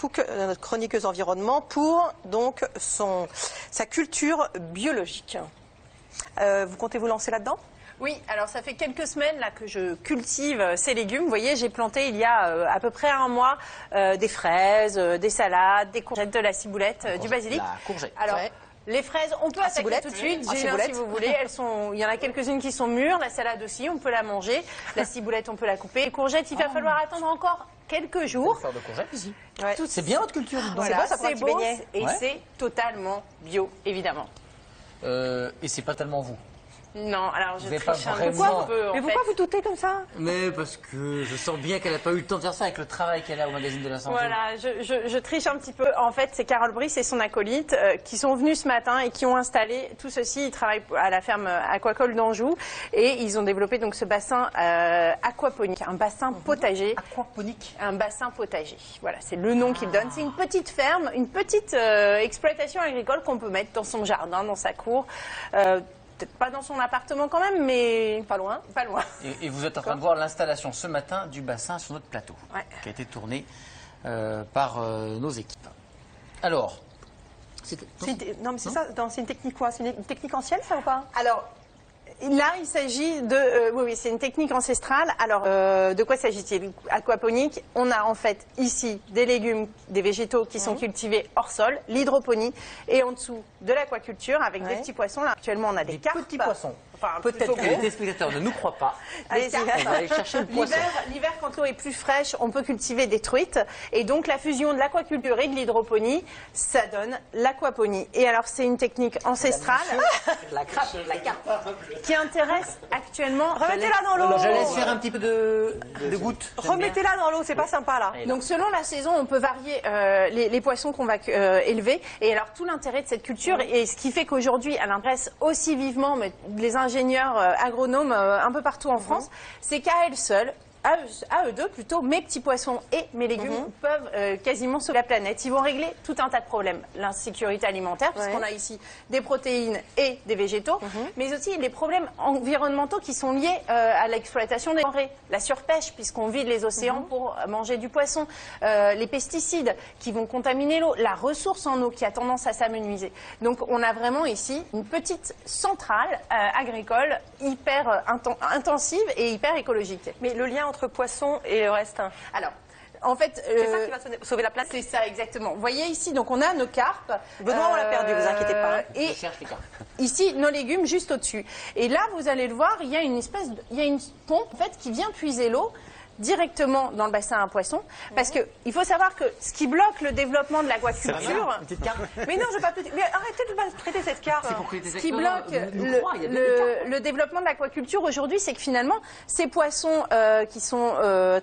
Fouque, notre chroniqueuse environnement, pour donc sa culture biologique. Vous comptez vous lancer là-dedans ? Oui, alors ça fait quelques semaines là que je cultive ces légumes. Vous voyez, j'ai planté il y a à peu près un mois des fraises, des salades, des courgettes, de la ciboulette, du basilic. La courgette. Alors, les fraises, on peut attaquer tout de suite. J'ai une si vous voulez. Il y en a quelques-unes qui sont mûres. La salade aussi, on peut la manger. La ciboulette, on peut la couper. Les courgettes, il va falloir attendre encore quelques jours. Faire de courgettes. Ouais. C'est bien votre culture. Voilà, c'est beau et c'est totalement bio, évidemment. Et c'est pas tellement vous. Non, alors je triche un vraiment... peu. Mais pourquoi vous doutez comme ça? Mais parce que je sens bien qu'elle n'a pas eu le temps de faire ça avec le travail qu'elle a au magazine de la santé. Voilà, je triche un petit peu. En fait, c'est Carole Brice et son acolyte qui sont venus ce matin et qui ont installé tout ceci. Ils travaillent à la ferme aquacole d'Anjou et ils ont développé donc ce bassin aquaponique, un bassin potager. Aquaponique. Un bassin potager. Voilà, c'est le nom qu'ils donnent. C'est une petite ferme, une petite exploitation agricole qu'on peut mettre dans son jardin, dans sa cour. Peut-être pas dans son appartement quand même, mais pas loin. Pas loin. Et vous êtes en train de voir l'installation ce matin du bassin sur notre plateau, qui a été tourné par nos équipes. Alors, non mais c'est ça, c'est une technique quoi? C'est une technique ancienne ça ou pas? Alors, là, il s'agit de... oui, c'est une technique ancestrale. Alors, de quoi s'agit-il? Aquaponique, on a en fait ici des légumes, des végétaux qui sont cultivés hors sol, l'hydroponie, et en dessous de l'aquaculture avec des petits poissons. Là, actuellement, on a des carpes. Petits poissons. Enfin, peut-être que les téléspectateurs ne nous croient pas. Allez-y. On va aller chercher le poisson. L'hiver, quand l'eau est plus fraîche, on peut cultiver des truites. Et donc, la fusion de l'aquaculture et de l'hydroponie, ça donne l'aquaponie. Et alors, c'est une technique ancestrale. La crape, la carpe. Qui intéresse actuellement. Remettez-la dans l'eau. Je laisse faire un petit peu de gouttes. Remettez-la dans l'eau, c'est pas sympa là. Donc selon la saison, on peut varier les poissons qu'on va élever. Et alors tout l'intérêt de cette culture, et ce qui fait qu'aujourd'hui elle intéresse aussi vivement les ingénieurs agronomes un peu partout en France, c'est qu'à elle seule, à eux deux plutôt, mes petits poissons et mes légumes peuvent quasiment sauver la planète. Ils vont régler tout un tas de problèmes. L'insécurité alimentaire, puisqu'on a ici des protéines et des végétaux, mais aussi les problèmes environnementaux qui sont liés à l'exploitation des denrées. La surpêche, puisqu'on vide les océans pour manger du poisson, les pesticides qui vont contaminer l'eau, la ressource en eau qui a tendance à s'amenuiser. Donc on a vraiment ici une petite centrale agricole hyper intensive et hyper écologique. Mais le lien entre poisson et le reste. Alors, en fait, c'est ça qui va sauver la planète. C'est ça exactement. Vous voyez ici, donc on a nos carpes. Benoît, on l'a perdu, vous inquiétez pas. Et Je cherche les carpes. ici, nos légumes juste au-dessus. Et là, vous allez le voir, il y a une pompe en fait qui vient puiser l'eau directement dans le bassin à poissons, parce que il faut savoir que ce qui bloque le développement de l'aquaculture, mais non, je vais pas mais arrêtez de maltraiter cette carte. Ce qui bloque le développement de l'aquaculture aujourd'hui, c'est que finalement ces poissons qui sont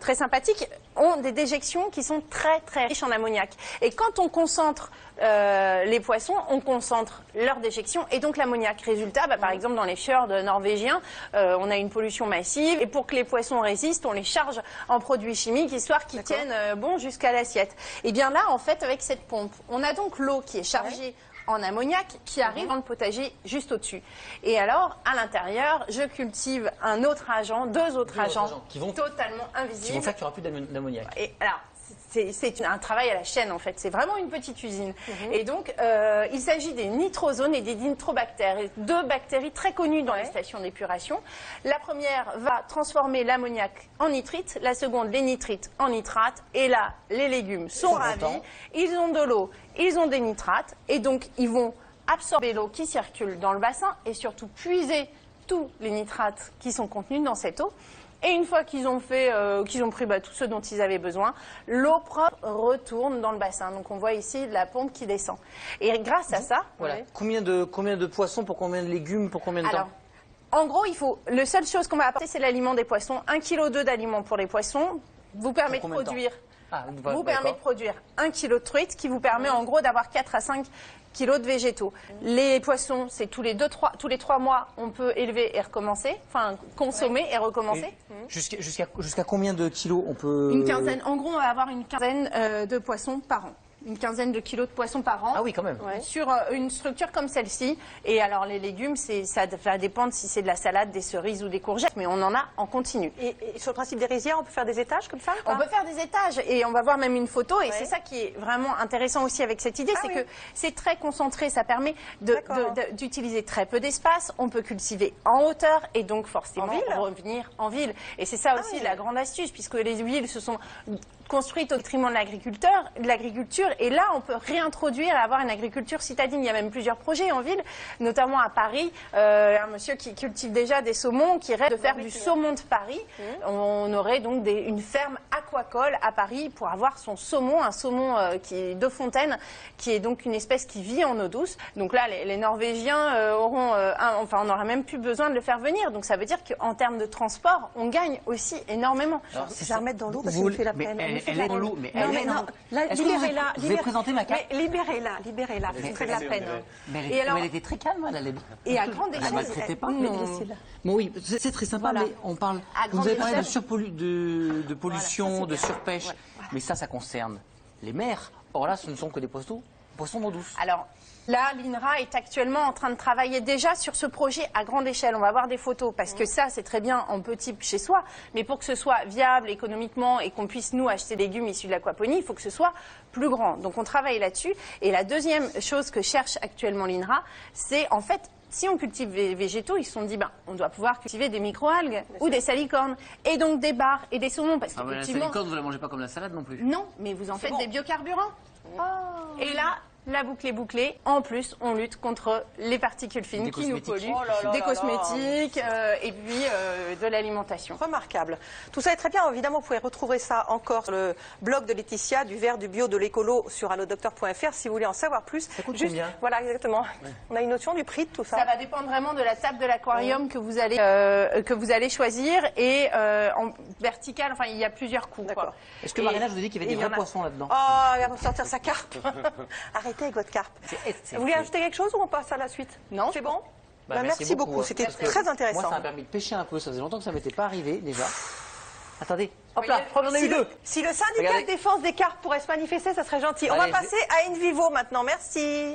très sympathiques ont des déjections qui sont très très riches en ammoniac. Et quand on concentre les poissons, on concentre leur déjection et donc l'ammoniac. Résultat, par exemple dans les fjords norvégiens, on a une pollution massive et pour que les poissons résistent, on les charge en produits chimiques histoire qu'ils tiennent bon jusqu'à l'assiette. Et bien là, en fait, avec cette pompe, on a donc l'eau qui est chargée en ammoniac qui arrive dans le potager juste au-dessus. Et alors, à l'intérieur, je cultive un autre agent, deux autres agents qui vont totalement invisibles. Qui vont faire qu'il n'y aura plus d'ammoniac. Et alors, c'est un travail à la chaîne en fait, c'est vraiment une petite usine. Et donc il s'agit des nitrosones et des nitrobactères, deux bactéries très connues dans les stations d'épuration. La première va transformer l'ammoniac en nitrite, la seconde les nitrites en nitrates, et là les légumes sont ravis, ils ont de l'eau, ils ont des nitrates, et donc ils vont absorber l'eau qui circule dans le bassin et surtout puiser tous les nitrates qui sont contenus dans cette eau. Et une fois qu'ils ont fait, qu'ils ont pris tout ce dont ils avaient besoin, l'eau propre retourne dans le bassin. Donc on voit ici la pompe qui descend. Et grâce à ça, voilà. Combien de poissons pour combien de légumes pour combien de temps? En gros, la seule chose qu'on va apporter, c'est l'aliment des poissons. 1,2 kg d'aliments pour les poissons vous permet de produire. Vous permet de produire 1 kg de truite qui vous permet en gros d'avoir 4 à 5 kilos de végétaux. Les poissons, c'est tous les 3 mois, on peut élever et recommencer, enfin consommer et recommencer. Jusqu'à combien de kilos on peut... Une quinzaine. En gros, on va avoir une quinzaine de poissons par an. une quinzaine de kilos de poissons par an. Ah oui, quand même. Sur une structure comme celle-ci. Et alors les légumes, ça va dépendre si c'est de la salade, des cerises ou des courgettes, mais on en a en continu. Et sur le principe des rizières, on peut faire des étages comme ça ou pas? On peut faire des étages et on va voir même une photo. Et c'est ça qui est vraiment intéressant aussi avec cette idée, c'est que c'est très concentré. Ça permet d'utiliser très peu d'espace. On peut cultiver en hauteur et donc forcément revenir en ville. Et c'est ça aussi la grande astuce, puisque les villes se sont construites au détriment de l'agriculture. Et là, on peut réintroduire et avoir une agriculture citadine. Il y a même plusieurs projets en ville, notamment à Paris. Un monsieur qui cultive déjà des saumons, qui rêve de faire du saumon de Paris. On aurait donc une ferme aquacole à Paris pour avoir son saumon, un saumon qui est de fontaine, qui est donc une espèce qui vit en eau douce. Donc là, les Norvégiens auront, on n'aura même plus besoin de le faire venir. Donc ça veut dire qu'en termes de transport, on gagne aussi énormément. Je vais la remettre dans l'eau parce qu'il me fait la peine. Elle est dans l'eau, mais Libérez-la. Vous avez présenté ma carte. Libérez-la, ça me fait de la peine. Mais elle était très calme, elle. Et à grande échelle. Elle ne maltraitait pas. Non. Bon, oui, c'est très sympa, mais on parle. Vous avez parlé de pollution, de surpêche. Mais ça concerne les mers. Or là, ce ne sont que des poissons d'eau douce. Alors, là, l'INRA est actuellement en train de travailler déjà sur ce projet à grande échelle. On va voir des photos parce que ça, c'est très bien en petit chez soi. Mais pour que ce soit viable économiquement et qu'on puisse, nous, acheter des légumes issus de l'aquaponie, il faut que ce soit plus grand. Donc, on travaille là-dessus. Et la deuxième chose que cherche actuellement l'INRA, c'est en fait, si on cultive des végétaux, ils se sont dit, on doit pouvoir cultiver des microalgues ou des salicornes. Et donc des bars et des saumons. Parce la salicorne, vous ne la mangez pas comme la salade non plus. Non, mais vous en faites des biocarburants. Et là, la boucle est bouclée. En plus, on lutte contre les particules fines qui nous polluent, des cosmétiques et puis de l'alimentation. Remarquable. Tout ça est très bien. Évidemment, vous pouvez retrouver ça encore sur le blog de Laetitia, du vert, du bio, de l'écolo sur allodocteur.fr si vous voulez en savoir plus. Ça coûte combien ? Voilà, exactement. On a une notion du prix de tout ça. Ça va dépendre vraiment de la table de l'aquarium que vous allez choisir et en vertical. Enfin, il y a plusieurs coûts. Est-ce que Marina, je vous ai dit qu'il y avait des vrais poissons là-dedans ? Oh, elle va sortir sa carpe. Arrêtez avec votre carpe. Vous voulez ajouter quelque chose ou on passe à la suite? Non, c'est bon. Merci beaucoup. C'était très intéressant. Moi, ça m'a permis de pêcher un peu. Ça faisait longtemps que ça m'était pas arrivé déjà. Attendez. Hop là, j'en ai eu deux. Si le syndicat de défense des carpes pourrait se manifester, ça serait gentil. On va passer à In Vivo maintenant. Merci.